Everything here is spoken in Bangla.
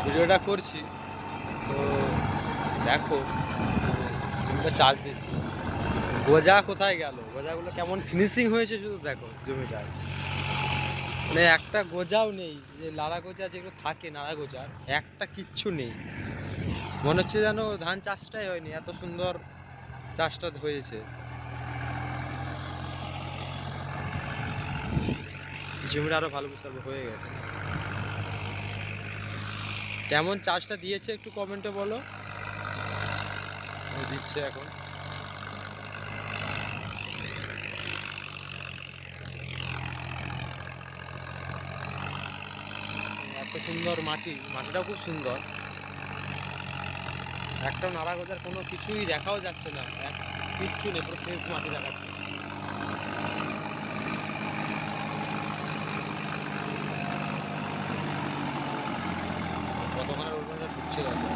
ভিডিওটা করছি তো দেখো জমিটা চাষ দিচ্ছি। গোজা কোথায় গেল? গোজাগুলো কেমন ফিনিশিং হয়েছে শুধু দেখো জমিটার। মানে একটা গোজাও নেই, যে লাড়া গোজা যেগুলো থাকে নাড়া গোজার একটা কিচ্ছু নেই। মনে হচ্ছে যেন ধান চাষটাই হয়নি, এত সুন্দর চাষটা হয়েছে। জমিটা আরো ভালো বুঝতে হয়ে গেছে। কেমন চাষটা দিয়েছে একটু কমেন্টে বলো। দিচ্ছে এখন এত সুন্দর মাটি, মাটিটাও খুব সুন্দর। একটাও নাড়া গোজার কোনো কিছুই দেখাও যাচ্ছে না, কিচ্ছু নেই, পুরো ফ্রেশ মাটি দেখাচ্ছে। কতক্ষণের ওর মধ্যে ঢুকছে দেখো।